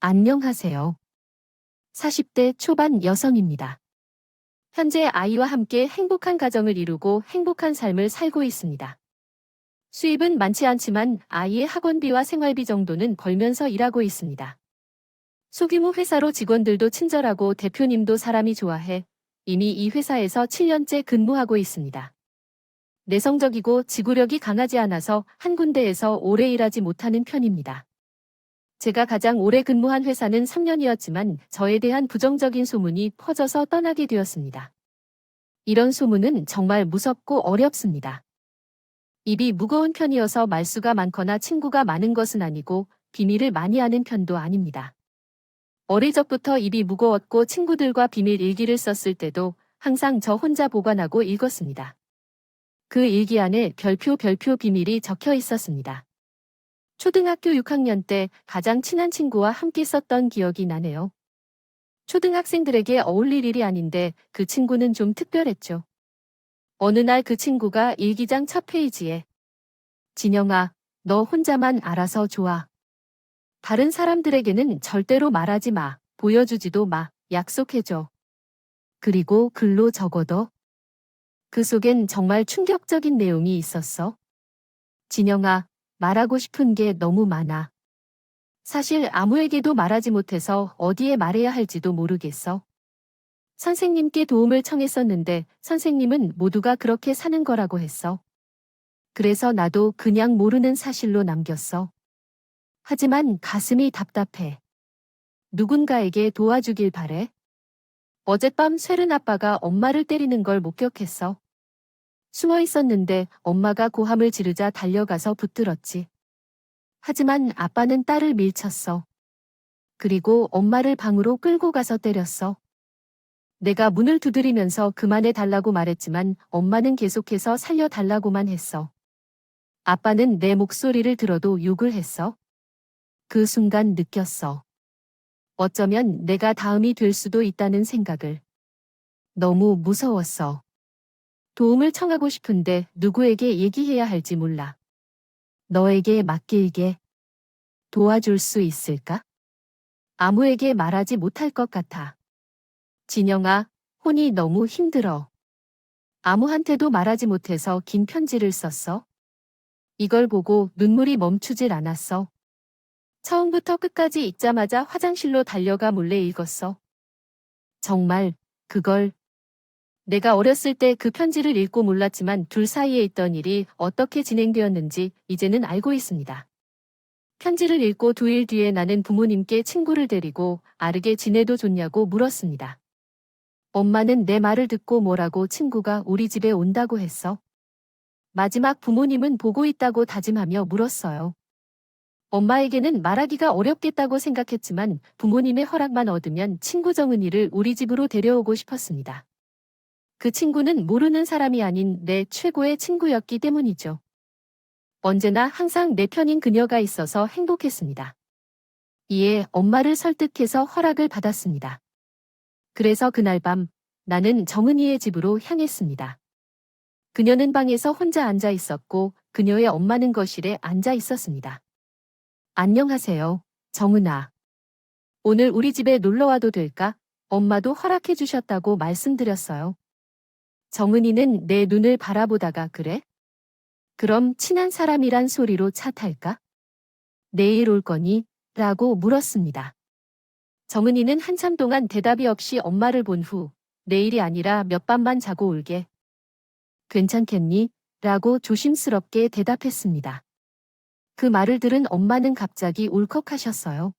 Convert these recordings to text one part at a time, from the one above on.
안녕하세요. 40대 초반 여성입니다. 현재 아이와 함께 행복한 가정을 이루고 행복한 삶을 살고 있습니다. 수입은 많지 않지만 아이의 학원비와 생활비 정도는 벌면서 일하고 있습니다. 소규모 회사로 직원들도 친절하고 대표님도 사람이 좋아해 이미 이 회사에서 7년째 근무하고 있습니다. 내성적이고 지구력이 강하지 않아서 한 군데에서 오래 일하지 못하는 편입니다. 제가 가장 오래 근무한 회사는 3년이었지만 저에 대한 부정적인 소문이 퍼져서 떠나게 되었습니다. 이런 소문은 정말 무섭고 어렵습니다. 입이 무거운 편이어서 말수가 많거나 친구가 많은 것은 아니고 비밀을 많이 하는 편도 아닙니다. 어릴 적부터 입이 무거웠고 친구들과 비밀 일기를 썼을 때도 항상 저 혼자 보관하고 읽었습니다. 그 일기 안에 별표 비밀이 적혀 있었습니다. 초등학교 6학년 때 가장 친한 친구와 함께 썼던 기억이 나네요. 초등학생들에게 어울릴 일이 아닌데 그 친구는 좀 특별했죠. 어느 날 그 친구가 일기장 첫 페이지에 진영아, 너 혼자만 알아서 좋아. 다른 사람들에게는 절대로 말하지 마, 보여주지도 마, 약속해줘. 그리고 글로 적어둬. 그 속엔 정말 충격적인 내용이 있었어. 진영아, 말하고 싶은 게 너무 많아. 사실 아무에게도 말하지 못해서 어디에 말해야 할지도 모르겠어. 선생님께 도움을 청했었는데 선생님은 모두가 그렇게 사는 거라고 했어. 그래서 나도 그냥 모르는 사실로 남겼어. 하지만 가슴이 답답해. 누군가에게 도와주길 바래. 어젯밤 쇠른 아빠가 엄마를 때리는 걸 목격했어. 숨어 있었는데 엄마가 고함을 지르자 달려가서 붙들었지. 하지만 아빠는 딸을 밀쳤어. 그리고 엄마를 방으로 끌고 가서 때렸어. 내가 문을 두드리면서 그만해 달라고 말했지만 엄마는 계속해서 살려달라고만 했어. 아빠는 내 목소리를 들어도 욕을 했어. 그 순간 느꼈어. 어쩌면 내가 다음이 될 수도 있다는 생각을. 너무 무서웠어. 도움을 청하고 싶은데 누구에게 얘기해야 할지 몰라. 너에게 맡길게. 도와줄 수 있을까? 아무에게 말하지 못할 것 같아. 진영아, 혼이 너무 힘들어. 아무한테도 말하지 못해서 긴 편지를 썼어. 이걸 보고 눈물이 멈추질 않았어. 처음부터 끝까지 읽자마자 화장실로 달려가 몰래 읽었어. 정말, 그걸. 내가 어렸을 때 그 편지를 읽고 몰랐지만 둘 사이에 있던 일이 어떻게 진행되었는지 이제는 알고 있습니다. 편지를 읽고 2일 뒤에 나는 부모님께 친구를 데리고 아르게 지내도 좋냐고 물었습니다. 엄마는 내 말을 듣고 뭐라고 친구가 우리 집에 온다고 했어. 마지막 부모님은 보고 있다고 다짐하며 물었어요. 엄마에게는 말하기가 어렵겠다고 생각했지만 부모님의 허락만 얻으면 친구 정은이를 우리 집으로 데려오고 싶었습니다. 그 친구는 모르는 사람이 아닌 내 최고의 친구였기 때문이죠. 언제나 항상 내 편인 그녀가 있어서 행복했습니다. 이에 엄마를 설득해서 허락을 받았습니다. 그래서 그날 밤 나는 정은이의 집으로 향했습니다. 그녀는 방에서 혼자 앉아 있었고 그녀의 엄마는 거실에 앉아 있었습니다. 안녕하세요, 정은아. 오늘 우리 집에 놀러 와도 될까? 엄마도 허락해 주셨다고 말씀드렸어요. 정은이는 내 눈을 바라보다가 그래? 그럼 친한 사람이란 소리로 차 탈까? 내일 올 거니? 라고 물었습니다. 정은이는 한참 동안 대답이 없이 엄마를 본 후 내일이 아니라 몇 밤만 자고 올게. 괜찮겠니? 라고 조심스럽게 대답했습니다. 그 말을 들은 엄마는 갑자기 울컥하셨어요.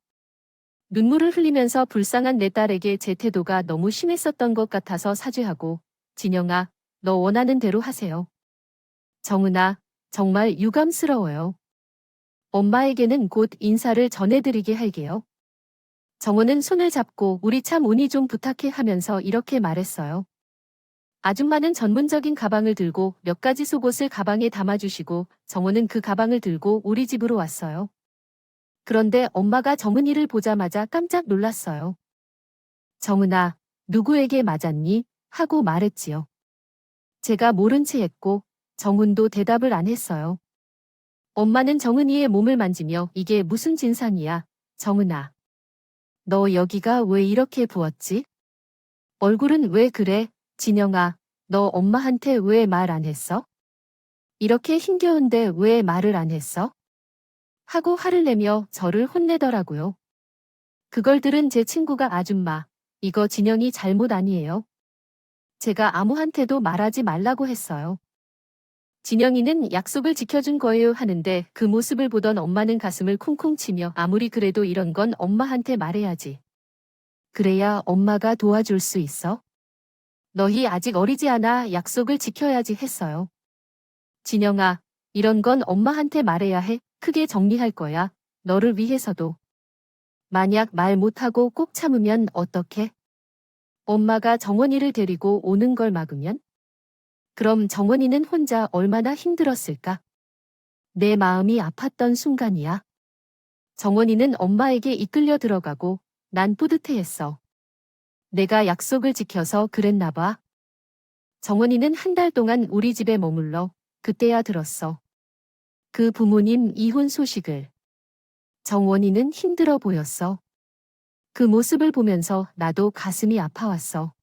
눈물을 흘리면서 불쌍한 내 딸에게 제 태도가 너무 심했었던 것 같아서 사죄하고 진영아, 너 원하는 대로 하세요. 정은아, 정말 유감스러워요. 엄마에게는 곧 인사를 전해드리게 할게요. 정은은 손을 잡고 우리 참 운이 좀 부탁해 하면서 이렇게 말했어요. 아줌마는 전문적인 가방을 들고 몇 가지 속옷을 가방에 담아주시고 정은은 그 가방을 들고 우리 집으로 왔어요. 그런데 엄마가 정은이를 보자마자 깜짝 놀랐어요. 정은아, 누구에게 맞았니? 하고 말했지요. 제가 모른 채 했고 정은도 대답을 안 했어요. 엄마는 정은이의 몸을 만지며 이게 무슨 진상이야, 정은아. 너 여기가 왜 이렇게 부었지? 얼굴은 왜 그래? 진영아, 너 엄마한테 왜 말 안 했어? 이렇게 힘겨운데 왜 말을 안 했어? 하고 화를 내며 저를 혼내더라고요. 그걸 들은 제 친구가 아줌마, 이거 진영이 잘못 아니에요. 제가 아무한테도 말하지 말라고 했어요. 진영이는 약속을 지켜준 거예요 하는데 그 모습을 보던 엄마는 가슴을 쿵쿵 치며 아무리 그래도 이런 건 엄마한테 말해야지. 그래야 엄마가 도와줄 수 있어. 너희 아직 어리지 않아 약속을 지켜야지 했어요. 진영아, 이런 건 엄마한테 말해야 해. 크게 정리할 거야. 너를 위해서도. 만약 말 못하고 꼭 참으면 어떡해? 엄마가 정원이를 데리고 오는 걸 막으면? 그럼 정원이는 혼자 얼마나 힘들었을까? 내 마음이 아팠던 순간이야. 정원이는 엄마에게 이끌려 들어가고 난 뿌듯해했어. 내가 약속을 지켜서 그랬나 봐. 정원이는 한 달 동안 우리 집에 머물러 그때야 들었어. 그 부모님 이혼 소식을. 정원이는 힘들어 보였어. 그 모습을 보면서 나도 가슴이 아파왔어.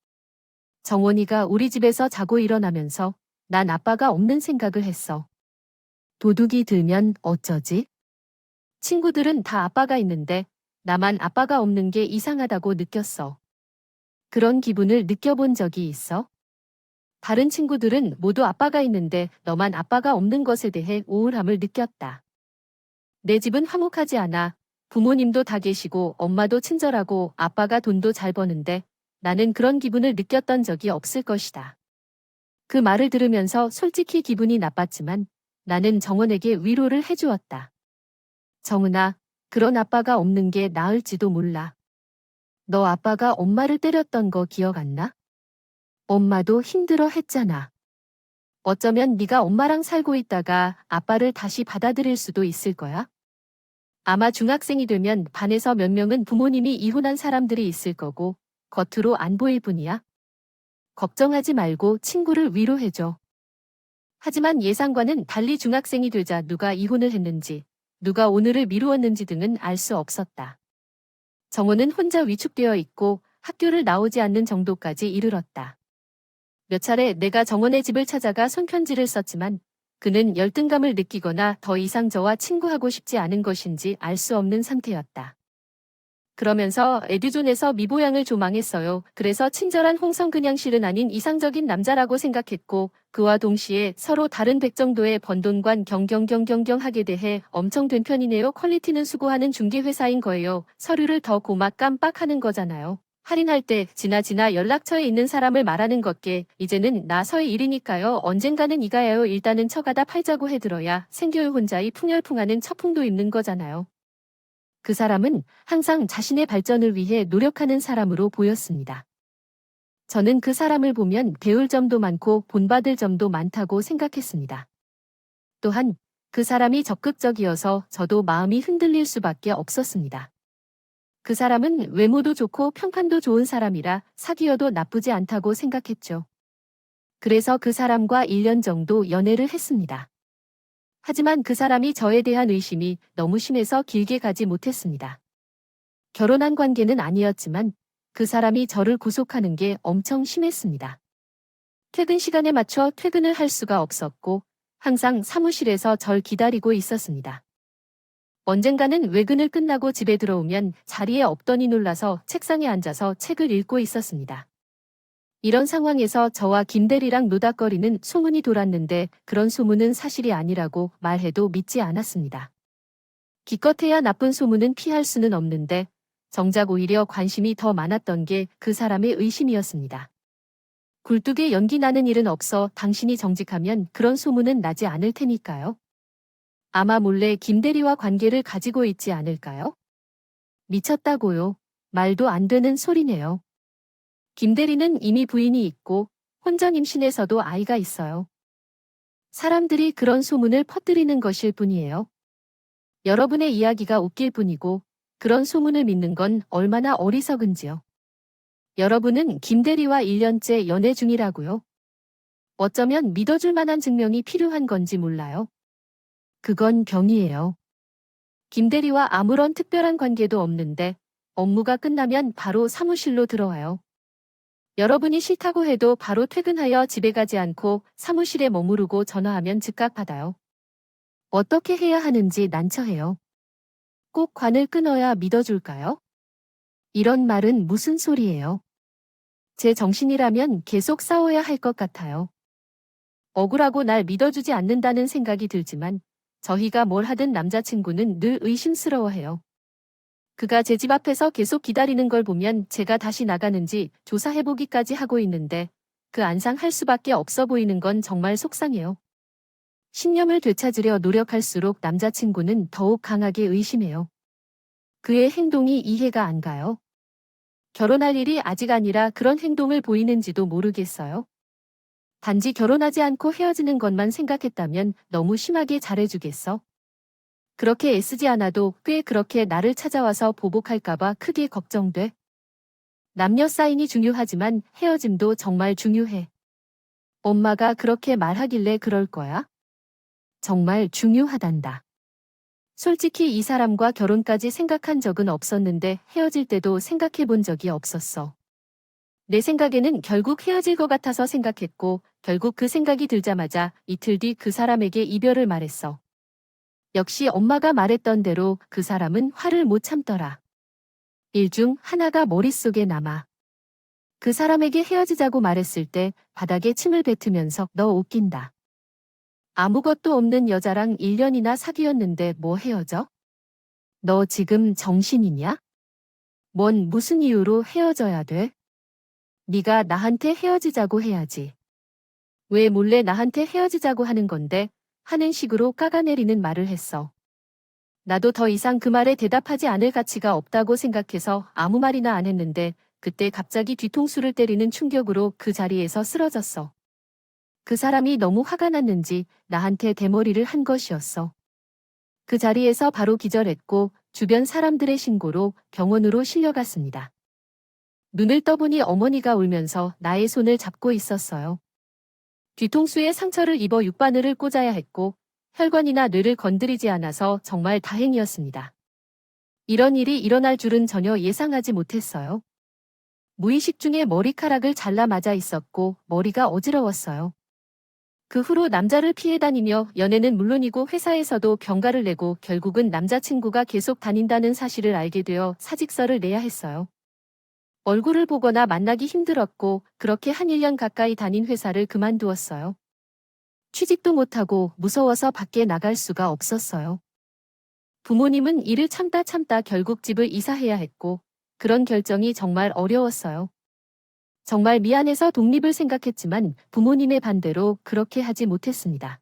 정원이가 우리 집에서 자고 일어나면서 난 아빠가 없는 생각을 했어. 도둑이 들면 어쩌지? 친구들은 다 아빠가 있는데 나만 아빠가 없는 게 이상하다고 느꼈어. 그런 기분을 느껴본 적이 있어? 다른 친구들은 모두 아빠가 있는데 너만 아빠가 없는 것에 대해 우울함을 느꼈다. 내 집은 화목하지 않아. 부모님도 다 계시고 엄마도 친절하고 아빠가 돈도 잘 버는데 나는 그런 기분을 느꼈던 적이 없을 것이다. 그 말을 들으면서 솔직히 기분이 나빴지만 나는 정원에게 위로를 해주었다. 정은아, 그런 아빠가 없는 게 나을지도 몰라. 너 아빠가 엄마를 때렸던 거 기억 안 나? 엄마도 힘들어 했잖아. 어쩌면 네가 엄마랑 살고 있다가 아빠를 다시 받아들일 수도 있을 거야. 아마 중학생이 되면 반에서 몇 명은 부모님이 이혼한 사람들이 있을 거고 겉으로 안 보일 뿐이야. 걱정하지 말고 친구를 위로해줘. 하지만 예상과는 달리 중학생이 되자 누가 이혼을 했는지, 누가 오늘을 미루었는지 등은 알 수 없었다. 정호는 혼자 위축되어 있고 학교를 나오지 않는 정도까지 이르렀다. 몇 차례 내가 정원의 집을 찾아가 손편지를 썼지만 그는 열등감을 느끼거나 더 이상 저와 친구하고 싶지 않은 것인지 알 수 없는 상태였다. 그러면서 에듀존에서 미보양을 조망했어요. 그래서 친절한 홍성근양실은 아닌 이상적인 남자라고 생각했고 그와 동시에 서로 다른 백정도의 번돈관 경경경경경하게 대해 엄청 된 편이네요. 퀄리티는 수고하는 중개회사인 거예요. 서류를 더 고막 깜빡하는 거잖아요. 할인할 때 지나지나 연락처에 있는 사람을 말하는 것게 이제는 나서의 일이니까요. 언젠가는 이가야요. 일단은 처가다 팔자고 해들어야 생겨요. 혼자이 풍열풍하는 처풍도 있는 거잖아요. 그 사람은 항상 자신의 발전을 위해 노력하는 사람으로 보였습니다. 저는 그 사람을 보면 배울 점도 많고 본받을 점도 많다고 생각했습니다. 또한 그 사람이 적극적이어서 저도 마음이 흔들릴 수밖에 없었습니다. 그 사람은 외모도 좋고 평판도 좋은 사람이라 사귀어도 나쁘지 않다고 생각했죠. 그래서 그 사람과 1년 정도 연애를 했습니다. 하지만 그 사람이 저에 대한 의심이 너무 심해서 길게 가지 못했습니다. 결혼한 관계는 아니었지만 그 사람이 저를 구속하는 게 엄청 심했습니다. 퇴근 시간에 맞춰 퇴근을 할 수가 없었고 항상 사무실에서 절 기다리고 있었습니다. 언젠가는 외근을 끝나고 집에 들어오면 자리에 없더니 놀라서 책상에 앉아서 책을 읽고 있었습니다. 이런 상황에서 저와 김대리랑 노닥거리는 소문이 돌았는데 그런 소문은 사실이 아니라고 말해도 믿지 않았습니다. 기껏해야 나쁜 소문은 피할 수는 없는데 정작 오히려 관심이 더 많았던 게 그 사람의 의심이었습니다. 굴뚝에 연기 나는 일은 없어 당신이 정직하면 그런 소문은 나지 않을 테니까요. 아마 몰래 김대리와 관계를 가지고 있지 않을까요? 미쳤다고요. 말도 안 되는 소리네요. 김대리는 이미 부인이 있고 혼전 임신해서도 아이가 있어요. 사람들이 그런 소문을 퍼뜨리는 것일 뿐이에요. 여러분의 이야기가 웃길 뿐이고 그런 소문을 믿는 건 얼마나 어리석은지요. 여러분은 김대리와 1년째 연애 중이라고요. 어쩌면 믿어줄 만한 증명이 필요한 건지 몰라요. 그건 병이에요. 김대리와 아무런 특별한 관계도 없는데 업무가 끝나면 바로 사무실로 들어와요. 여러분이 싫다고 해도 바로 퇴근하여 집에 가지 않고 사무실에 머무르고 전화하면 즉각 받아요. 어떻게 해야 하는지 난처해요. 꼭 관을 끊어야 믿어줄까요? 이런 말은 무슨 소리예요? 제 정신이라면 계속 싸워야 할 것 같아요. 억울하고 날 믿어주지 않는다는 생각이 들지만 저희가 뭘 하든 남자친구는 늘 의심스러워해요. 그가 제 집 앞에서 계속 기다리는 걸 보면 제가 다시 나가는지 조사해보기까지 하고 있는데 그 안상 할 수밖에 없어 보이는 건 정말 속상해요. 신념을 되찾으려 노력할수록 남자친구는 더욱 강하게 의심해요. 그의 행동이 이해가 안 가요. 결혼할 일이 아직 아니라 그런 행동을 보이는지도 모르겠어요. 단지 결혼하지 않고 헤어지는 것만 생각했다면 너무 심하게 잘해주겠어. 그렇게 애쓰지 않아도 꽤 그렇게 나를 찾아와서 보복할까봐 크게 걱정돼. 남녀 사인이 중요하지만 헤어짐도 정말 중요해. 엄마가 그렇게 말하길래 그럴 거야? 정말 중요하단다. 솔직히 이 사람과 결혼까지 생각한 적은 없었는데 헤어질 때도 생각해 본 적이 없었어. 내 생각에는 결국 헤어질 것 같아서 생각했고 결국 그 생각이 들자마자 이틀 뒤 그 사람에게 이별을 말했어. 역시 엄마가 말했던 대로 그 사람은 화를 못 참더라. 일 중 하나가 머릿속에 남아. 그 사람에게 헤어지자고 말했을 때 바닥에 침을 뱉으면서 너 웃긴다. 아무것도 없는 여자랑 1년이나 사귀었는데 뭐 헤어져? 너 지금 정신이냐? 뭔 무슨 이유로 헤어져야 돼? 네가 나한테 헤어지자고 해야지. 왜 몰래 나한테 헤어지자고 하는 건데? 하는 식으로 까가내리는 말을 했어. 나도 더 이상 그 말에 대답하지 않을 가치가 없다고 생각해서 아무 말이나 안 했는데 그때 갑자기 뒤통수를 때리는 충격으로 그 자리에서 쓰러졌어. 그 사람이 너무 화가 났는지 나한테 대머리를 한 것이었어. 그 자리에서 바로 기절했고 주변 사람들의 신고로 병원으로 실려갔습니다. 눈을 떠보니 어머니가 울면서 나의 손을 잡고 있었어요. 뒤통수에 상처를 입어 육바늘을 꽂아야 했고 혈관이나 뇌를 건드리지 않아서 정말 다행이었습니다. 이런 일이 일어날 줄은 전혀 예상하지 못했어요. 무의식 중에 머리카락을 잘라 맞아 있었고 머리가 어지러웠어요. 그 후로 남자를 피해 다니며 연애는 물론이고 회사에서도 병가를 내고 결국은 남자친구가 계속 다닌다는 사실을 알게 되어 사직서를 내야 했어요. 얼굴을 보거나 만나기 힘들었고 그렇게 한 1년 가까이 다닌 회사를 그만두었어요. 취직도 못하고 무서워서 밖에 나갈 수가 없었어요. 부모님은 일을 참다 결국 집을 이사해야 했고 그런 결정이 정말 어려웠어요. 정말 미안해서 독립을 생각했지만 부모님의 반대로 그렇게 하지 못했습니다.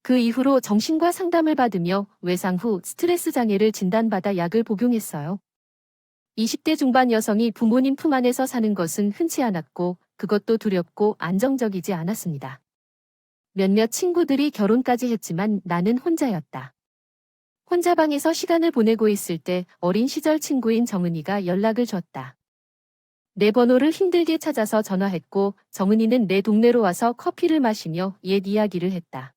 그 이후로 정신과 상담을 받으며 외상 후 스트레스 장애를 진단받아 약을 복용했어요. 20대 중반 여성이 부모님 품 안에서 사는 것은 흔치 않았고 그것도 두렵고 안정적이지 않았습니다. 몇몇 친구들이 결혼까지 했지만 나는 혼자였다. 혼자 방에서 시간을 보내고 있을 때 어린 시절 친구인 정은이가 연락을 줬다. 내 번호를 힘들게 찾아서 전화했고 정은이는 내 동네로 와서 커피를 마시며 옛 이야기를 했다.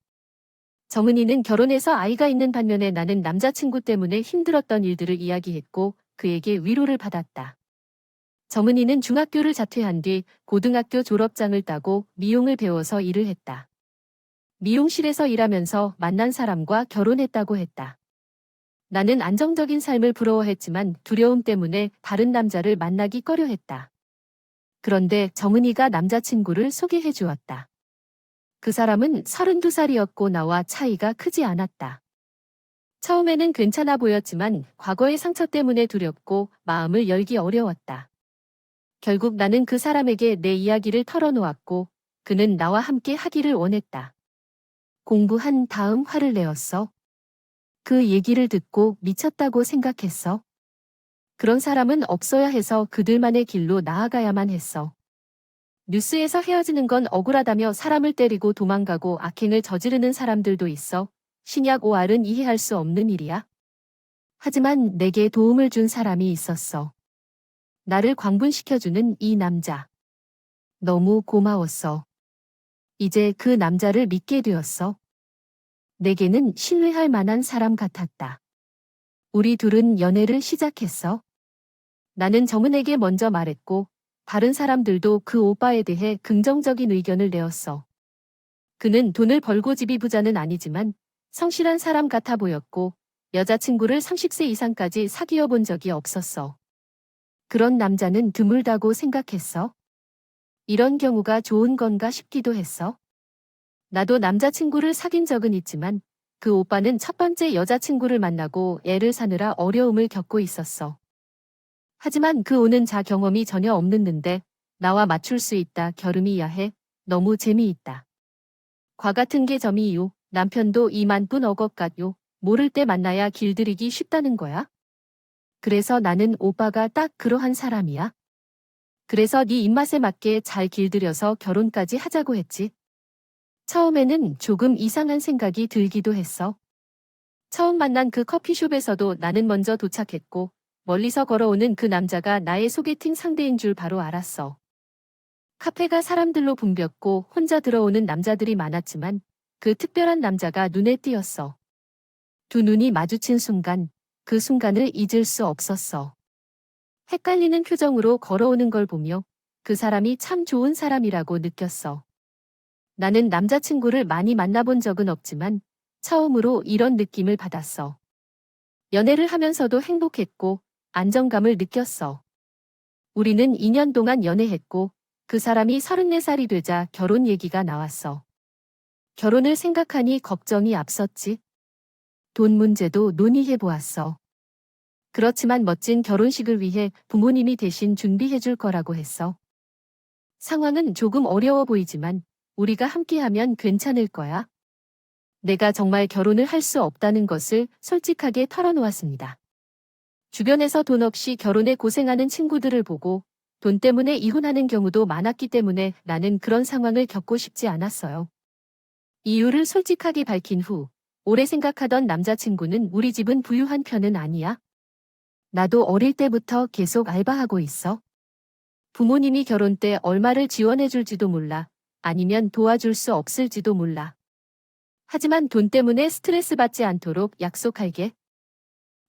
정은이는 결혼해서 아이가 있는 반면에 나는 남자친구 때문에 힘들었던 일들을 이야기했고 그에게 위로를 받았다. 정은이는 중학교를 자퇴한 뒤 고등학교 졸업장을 따고 미용을 배워서 일을 했다. 미용실에서 일하면서 만난 사람과 결혼했다고 했다. 나는 안정적인 삶을 부러워했지만 두려움 때문에 다른 남자를 만나기 꺼려했다. 그런데 정은이가 남자친구를 소개해 주었다. 그 사람은 32살이었고 나와 차이가 크지 않았다. 처음에는 괜찮아 보였지만 과거의 상처 때문에 두렵고 마음을 열기 어려웠다. 결국 나는 그 사람에게 내 이야기를 털어놓았고 그는 나와 함께 하기를 원했다. 공부한 다음 화를 내었어. 그 얘기를 듣고 미쳤다고 생각했어. 그런 사람은 없어야 해서 그들만의 길로 나아가야만 했어. 뉴스에서 헤어지는 건 억울하다며 사람을 때리고 도망가고 악행을 저지르는 사람들도 있어. 신약 OR은 이해할 수 없는 일이야. 하지만 내게 도움을 준 사람이 있었어. 나를 광분시켜주는 이 남자. 너무 고마웠어. 이제 그 남자를 믿게 되었어. 내게는 신뢰할 만한 사람 같았다. 우리 둘은 연애를 시작했어. 나는 정은에게 먼저 말했고 다른 사람들도 그 오빠에 대해 긍정적인 의견을 내었어. 그는 돈을 벌고 집이 부자는 아니지만 성실한 사람 같아 보였고 여자친구를 30세 이상까지 사귀어 본 적이 없었어. 그런 남자는 드물다고 생각했어. 이런 경우가 좋은 건가 싶기도 했어. 나도 남자친구를 사귄 적은 있지만 그 오빠는 첫 번째 여자친구를 만나고 애를 사느라 어려움을 겪고 있었어. 하지만 그 오는 자 경험이 전혀 없는데 나와 맞출 수 있다 겨름이 야해 너무 재미있다. 과 같은 게 점이요. 남편도 이만 뿐 어것 같요. 모를 때 만나야 길들이기 쉽다는 거야. 그래서 나는 오빠가 딱 그러한 사람이야. 그래서 네 입맛에 맞게 잘 길들여서 결혼까지 하자고 했지. 처음에는 조금 이상한 생각이 들기도 했어. 처음 만난 그 커피숍에서도 나는 먼저 도착했고 멀리서 걸어오는 그 남자가 나의 소개팅 상대인 줄 바로 알았어. 카페가 사람들로 붐볐고 혼자 들어오는 남자들이 많았지만 그 특별한 남자가 눈에 띄었어. 두 눈이 마주친 순간 그 순간을 잊을 수 없었어. 헷갈리는 표정으로 걸어오는 걸 보며 그 사람이 참 좋은 사람이라고 느꼈어. 나는 남자친구를 많이 만나본 적은 없지만 처음으로 이런 느낌을 받았어. 연애를 하면서도 행복했고 안정감을 느꼈어. 우리는 2년 동안 연애했고 그 사람이 34살이 되자 결혼 얘기가 나왔어. 결혼을 생각하니 걱정이 앞섰지. 돈 문제도 논의해 보았어. 그렇지만 멋진 결혼식을 위해 부모님이 대신 준비해 줄 거라고 했어. 상황은 조금 어려워 보이지만 우리가 함께하면 괜찮을 거야. 내가 정말 결혼을 할 수 없다는 것을 솔직하게 털어놓았습니다. 주변에서 돈 없이 결혼에 고생하는 친구들을 보고 돈 때문에 이혼하는 경우도 많았기 때문에 나는 그런 상황을 겪고 싶지 않았어요. 이유를 솔직하게 밝힌 후 오래 생각하던 남자친구는 우리 집은 부유한 편은 아니야. 나도 어릴 때부터 계속 알바하고 있어. 부모님이 결혼 때 얼마를 지원해 줄지도 몰라. 아니면 도와줄 수 없을지도 몰라. 하지만 돈 때문에 스트레스 받지 않도록 약속할게.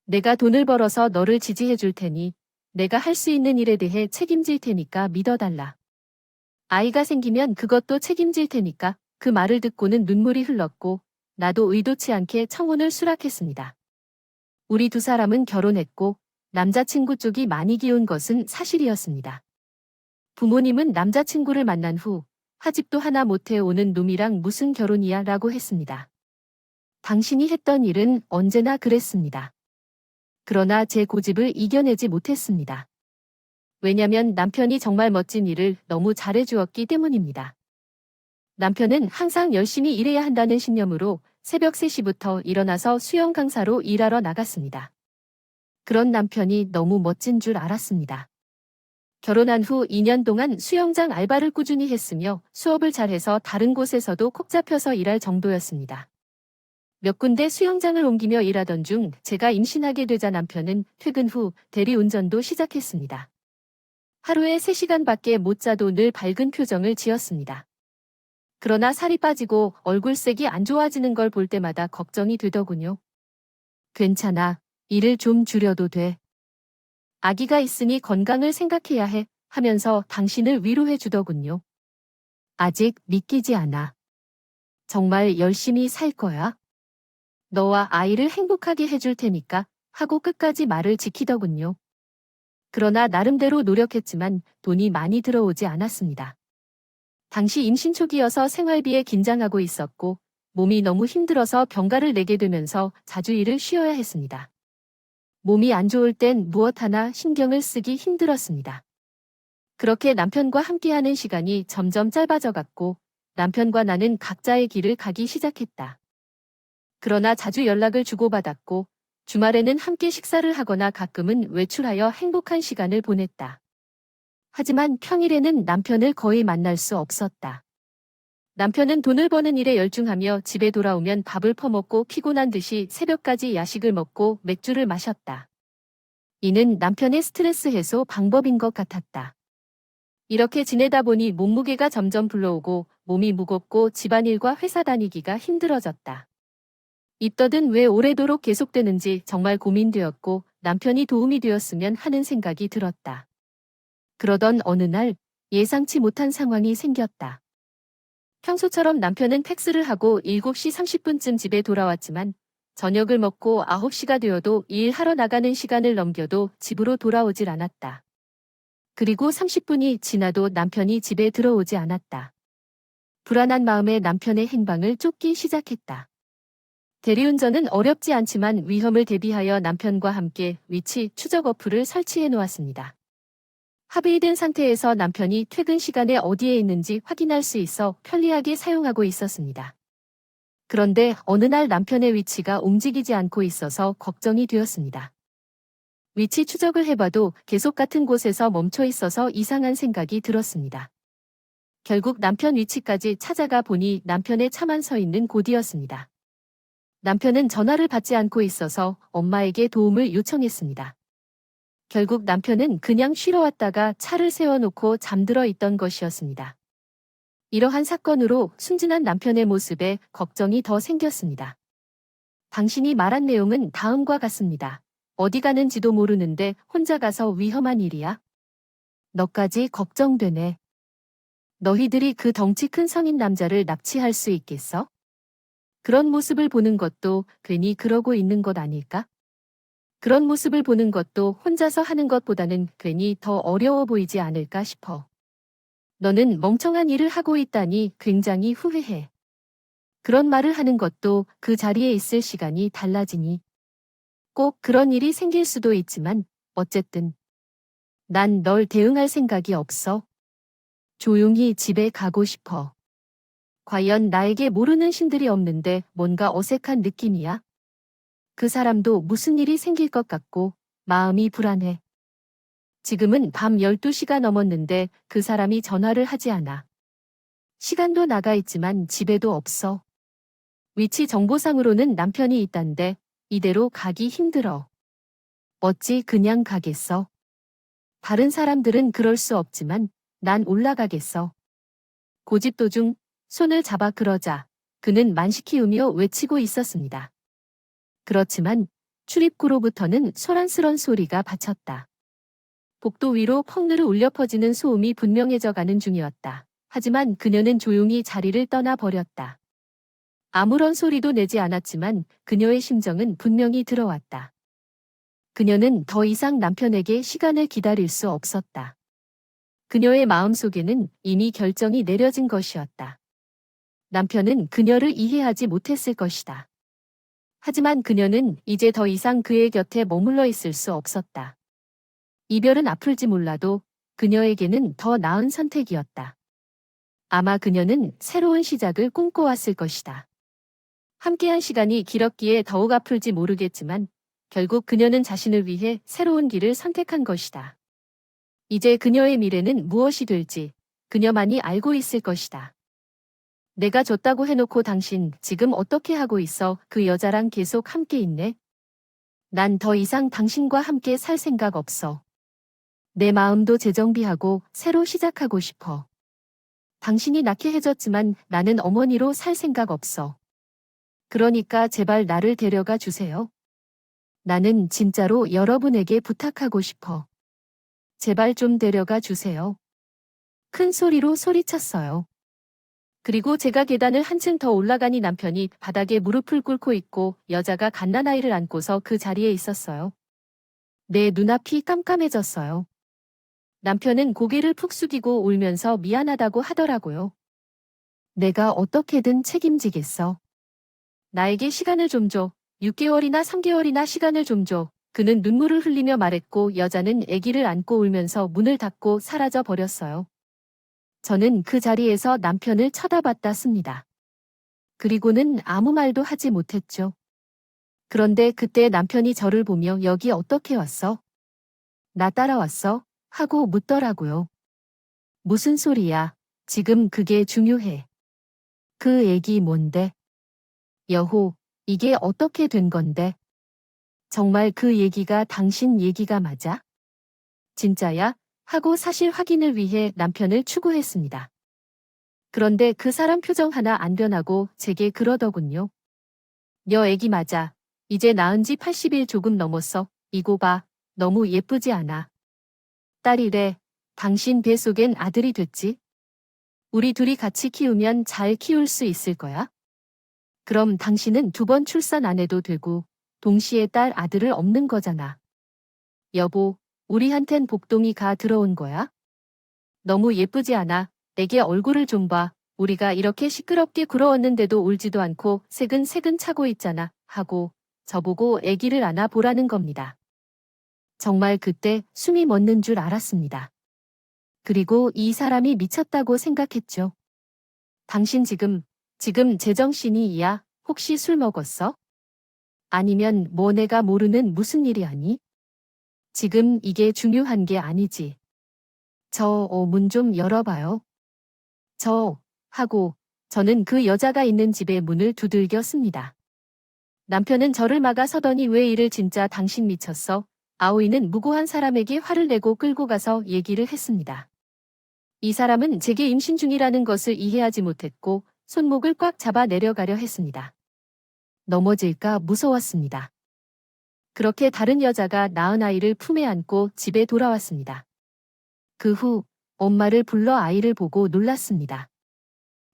내가 돈을 벌어서 너를 지지해 줄 테니 내가 할 수 있는 일에 대해 책임질 테니까 믿어달라. 아이가 생기면 그것도 책임질 테니까 그 말을 듣고는 눈물이 흘렀고 나도 의도치 않게 청혼을 수락했습니다. 우리 두 사람은 결혼했고 남자친구 쪽이 많이 기운 것은 사실이었습니다. 부모님은 남자친구를 만난 후 하집도 하나 못해 오는 놈이랑 무슨 결혼이야 라고 했습니다. 당신이 했던 일은 언제나 그랬습니다. 그러나 제 고집을 이겨내지 못했습니다. 왜냐면 남편이 정말 멋진 일을 너무 잘해주었기 때문입니다. 남편은 항상 열심히 일해야 한다는 신념으로 새벽 3시부터 일어나서 수영 강사로 일하러 나갔습니다. 그런 남편이 너무 멋진 줄 알았습니다. 결혼한 후 2년 동안 수영장 알바를 꾸준히 했으며 수업을 잘해서 다른 곳에서도 콕 잡혀서 일할 정도였습니다. 몇 군데 수영장을 옮기며 일하던 중 제가 임신하게 되자 남편은 퇴근 후 대리운전도 시작했습니다. 하루에 3시간밖에 못 자도 늘 밝은 표정을 지었습니다. 그러나 살이 빠지고 얼굴색이 안 좋아지는 걸 볼 때마다 걱정이 되더군요. 괜찮아. 일을 좀 줄여도 돼. 아기가 있으니 건강을 생각해야 해 하면서 당신을 위로해 주더군요. 아직 믿기지 않아. 정말 열심히 살 거야. 너와 아이를 행복하게 해줄 테니까 하고 끝까지 말을 지키더군요. 그러나 나름대로 노력했지만 돈이 많이 들어오지 않았습니다. 당시 임신 초기여서 생활비에 긴장하고 있었고 몸이 너무 힘들어서 병가를 내게 되면서 자주 일을 쉬어야 했습니다. 몸이 안 좋을 땐 무엇 하나 신경을 쓰기 힘들었습니다. 그렇게 남편과 함께하는 시간이 점점 짧아져 갔고 남편과 나는 각자의 길을 가기 시작했다. 그러나 자주 연락을 주고받았고 주말에는 함께 식사를 하거나 가끔은 외출하여 행복한 시간을 보냈다. 하지만 평일에는 남편을 거의 만날 수 없었다. 남편은 돈을 버는 일에 열중하며 집에 돌아오면 밥을 퍼먹고 피곤한 듯이 새벽까지 야식을 먹고 맥주를 마셨다. 이는 남편의 스트레스 해소 방법인 것 같았다. 이렇게 지내다 보니 몸무게가 점점 불러오고 몸이 무겁고 집안일과 회사 다니기가 힘들어졌다. 입덧은 왜 오래도록 계속되는지 정말 고민되었고 남편이 도움이 되었으면 하는 생각이 들었다. 그러던 어느 날 예상치 못한 상황이 생겼다. 평소처럼 남편은 팩스를 하고 7시 30분쯤 집에 돌아왔지만 저녁을 먹고 9시가 되어도 일하러 나가는 시간을 넘겨도 집으로 돌아오질 않았다. 그리고 30분이 지나도 남편이 집에 들어오지 않았다. 불안한 마음에 남편의 행방을 쫓기 시작했다. 대리운전은 어렵지 않지만 위험을 대비하여 남편과 함께 위치 추적 어플을 설치해 놓았습니다. 합의된 상태에서 남편이 퇴근 시간에 어디에 있는지 확인할 수 있어 편리하게 사용하고 있었습니다. 그런데 어느 날 남편의 위치가 움직이지 않고 있어서 걱정이 되었습니다. 위치 추적을 해봐도 계속 같은 곳에서 멈춰 있어서 이상한 생각이 들었습니다. 결국 남편 위치까지 찾아가 보니 남편의 차만 서 있는 곳이었습니다. 남편은 전화를 받지 않고 있어서 엄마에게 도움을 요청했습니다. 결국 남편은 그냥 쉬러 왔다가 차를 세워놓고 잠들어 있던 것이었습니다. 이러한 사건으로 순진한 남편의 모습에 걱정이 더 생겼습니다. 당신이 말한 내용은 다음과 같습니다. 어디 가는지도 모르는데 혼자 가서 위험한 일이야? 너까지 걱정되네. 너희들이 그 덩치 큰 성인 남자를 납치할 수 있겠어? 그런 모습을 보는 것도 괜히 그러고 있는 것 아닐까? 그런 모습을 보는 것도 혼자서 하는 것보다는 괜히 더 어려워 보이지 않을까 싶어. 너는 멍청한 일을 하고 있다니 굉장히 후회해. 그런 말을 하는 것도 그 자리에 있을 시간이 달라지니. 꼭 그런 일이 생길 수도 있지만 어쨌든 난 널 대응할 생각이 없어. 조용히 집에 가고 싶어. 과연 나에게 모르는 신들이 없는데 뭔가 어색한 느낌이야? 그 사람도 무슨 일이 생길 것 같고 마음이 불안해. 지금은 밤 12시가 넘었는데 그 사람이 전화를 하지 않아. 시간도 나가 있지만 집에도 없어. 위치 정보상으로는 남편이 있단데 이대로 가기 힘들어. 어찌 그냥 가겠어? 다른 사람들은 그럴 수 없지만 난 올라가겠어. 고집 도중 손을 잡아 그러자 그는 만시키우며 외치고 있었습니다. 그렇지만 출입구로부터는 소란스런 소리가 바쳤다. 복도 위로 펑르르 울려 퍼지는 소음이 분명해져 가는 중이었다. 하지만 그녀는 조용히 자리를 떠나 버렸다. 아무런 소리도 내지 않았지만 그녀의 심정은 분명히 들어왔다. 그녀는 더 이상 남편에게 시간을 기다릴 수 없었다. 그녀의 마음속에는 이미 결정이 내려진 것이었다. 남편은 그녀를 이해하지 못했을 것이다. 하지만 그녀는 이제 더 이상 그의 곁에 머물러 있을 수 없었다. 이별은 아플지 몰라도 그녀에게는 더 나은 선택이었다. 아마 그녀는 새로운 시작을 꿈꿔왔을 것이다. 함께한 시간이 길었기에 더욱 아플지 모르겠지만 결국 그녀는 자신을 위해 새로운 길을 선택한 것이다. 이제 그녀의 미래는 무엇이 될지 그녀만이 알고 있을 것이다. 내가 줬다고 해놓고 당신 지금 어떻게 하고 있어? 그 여자랑 계속 함께 있네? 난 더 이상 당신과 함께 살 생각 없어. 내 마음도 재정비하고 새로 시작하고 싶어. 당신이 낳게 해줬지만 나는 어머니로 살 생각 없어. 그러니까 제발 나를 데려가 주세요. 나는 진짜로 여러분에게 부탁하고 싶어. 제발 좀 데려가 주세요. 큰 소리로 소리쳤어요. 그리고 제가 계단을 한층 더 올라가니 남편이 바닥에 무릎을 꿇고 있고 여자가 갓난아이를 안고서 그 자리에 있었어요. 내 눈앞이 깜깜해졌어요. 남편은 고개를 푹 숙이고 울면서 미안하다고 하더라고요. 내가 어떻게든 책임지겠어. 나에게 시간을 좀 줘. 6개월이나 3개월이나 시간을 좀 줘. 그는 눈물을 흘리며 말했고 여자는 아기를 안고 울면서 문을 닫고 사라져 버렸어요. 저는 그 자리에서 남편을 쳐다봤다습니다. 그리고는 아무 말도 하지 못했죠. 그런데 그때 남편이 저를 보며 여기 어떻게 왔어? 나 따라왔어? 하고 묻더라고요. 무슨 소리야? 지금 그게 중요해. 그 애기 뭔데? 여호, 이게 어떻게 된 건데? 정말 그 얘기가 당신 얘기가 맞아? 진짜야? 하고 사실 확인을 위해 남편을 추구했습니다. 그런데 그 사람 표정 하나 안 변하고 제게 그러더군요. 여 애기 맞아. 이제 낳은 지 80일 조금 넘었어. 이거 봐, 너무 예쁘지 않아? 딸이래, 당신 뱃속엔 아들이 됐지? 우리 둘이 같이 키우면 잘 키울 수 있을 거야? 그럼 당신은 2번 출산 안 해도 되고, 동시에 딸 아들을 없는 거잖아. 여보, 우리한텐 복동이가 들어온 거야? 너무 예쁘지 않아? 애기 얼굴을 좀 봐. 우리가 이렇게 시끄럽게 굴어왔는데도 울지도 않고 새근새근 차고 있잖아. 하고 저보고 애기를 안아 보라는 겁니다. 정말 그때 숨이 멎는 줄 알았습니다. 그리고 이 사람이 미쳤다고 생각했죠. 당신 지금 제정신이야? 혹시 술 먹었어? 아니면 뭐 내가 모르는 무슨 일이 아니? 지금 이게 중요한 게 아니지. 문 좀 열어봐요. 하고 저는 그 여자가 있는 집의 문을 두들겼습니다. 남편은 저를 막아 서더니 왜 이를 진짜 당신 미쳤어? 아오이는 무고한 사람에게 화를 내고 끌고 가서 얘기를 했습니다. 이 사람은 제게 임신 중이라는 것을 이해하지 못했고 손목을 꽉 잡아 내려가려 했습니다. 넘어질까 무서웠습니다. 그렇게 다른 여자가 낳은 아이를 품에 안고 집에 돌아왔습니다. 그 후 엄마를 불러 아이를 보고 놀랐습니다.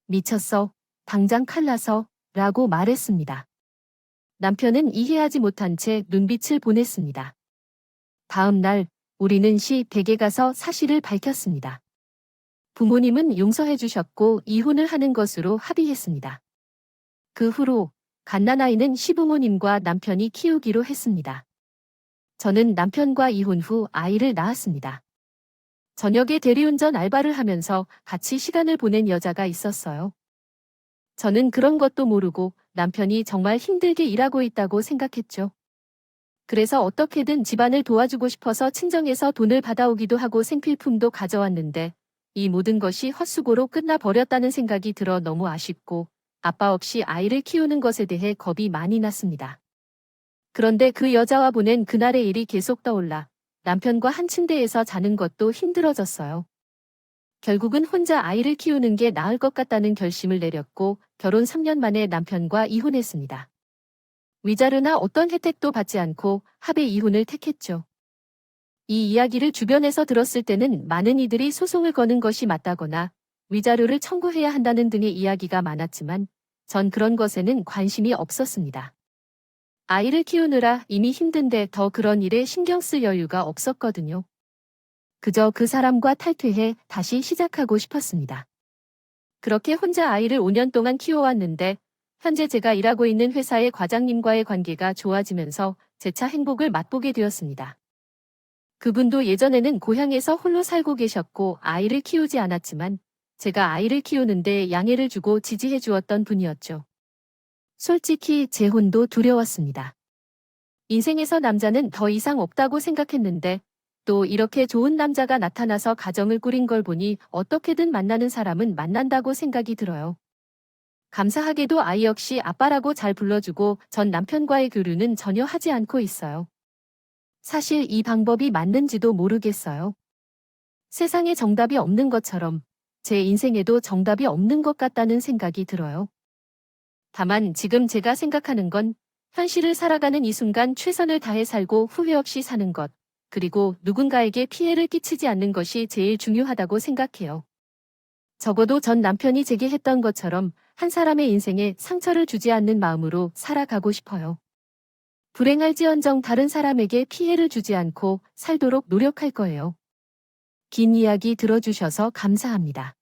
미쳤어. 당장 칼나서 라고 말했습니다. 남편은 이해하지 못한 채 눈빛을 보냈습니다. 다음 날 우리는 댁에 가서 사실을 밝혔습니다. 부모님은 용서해 주셨고 이혼을 하는 것으로 합의했습니다. 그 후로 갓난아이는 시부모님과 남편이 키우기로 했습니다. 저는 남편과 이혼 후 아이를 낳았습니다. 저녁에 대리운전 알바를 하면서 같이 시간을 보낸 여자가 있었어요. 저는 그런 것도 모르고 남편이 정말 힘들게 일하고 있다고 생각했죠. 그래서 어떻게든 집안을 도와주고 싶어서 친정에서 돈을 받아오기도 하고 생필품도 가져왔는데 이 모든 것이 헛수고로 끝나버렸다는 생각이 들어 너무 아쉽고 아빠 없이 아이를 키우는 것에 대해 겁이 많이 났습니다. 그런데 그 여자와 보낸 그날의 일이 계속 떠올라 남편과 한 침대에서 자는 것도 힘들어졌어요. 결국은 혼자 아이를 키우는 게 나을 것 같다는 결심을 내렸고 결혼 3년 만에 남편과 이혼했습니다. 위자료나 어떤 혜택도 받지 않고 합의 이혼을 택했죠. 이 이야기를 주변에서 들었을 때는 많은 이들이 소송을 거는 것이 맞다거나 위자료를 청구해야 한다는 등의 이야기가 많았지만 전 그런 것에는 관심이 없었습니다. 아이를 키우느라 이미 힘든데 더 그런 일에 신경 쓸 여유가 없었거든요. 그저 그 사람과 탈퇴해 다시 시작하고 싶었습니다. 그렇게 혼자 아이를 5년 동안 키워왔는데 현재 제가 일하고 있는 회사의 과장님과의 관계가 좋아지면서 재차 행복을 맛보게 되었습니다. 그분도 예전에는 고향에서 홀로 살고 계셨고 아이를 키우지 않았지만 제가 아이를 키우는데 양해를 주고 지지해 주었던 분이었죠. 솔직히 제 혼도 두려웠습니다. 인생에서 남자는 더 이상 없다고 생각했는데 또 이렇게 좋은 남자가 나타나서 가정을 꾸린 걸 보니 어떻게든 만나는 사람은 만난다고 생각이 들어요. 감사하게도 아이 역시 아빠라고 잘 불러주고 전 남편과의 교류는 전혀 하지 않고 있어요. 사실 이 방법이 맞는지도 모르겠어요. 세상에 정답이 없는 것처럼 제 인생에도 정답이 없는 것 같다는 생각이 들어요. 다만 지금 제가 생각하는 건 현실을 살아가는 이 순간 최선을 다해 살고 후회 없이 사는 것, 그리고 누군가에게 피해를 끼치지 않는 것이 제일 중요하다고 생각해요. 적어도 전 남편이 제게 했던 것처럼 한 사람의 인생에 상처를 주지 않는 마음으로 살아가고 싶어요. 불행할지언정 다른 사람에게 피해를 주지 않고 살도록 노력할 거예요. 긴 이야기 들어주셔서 감사합니다.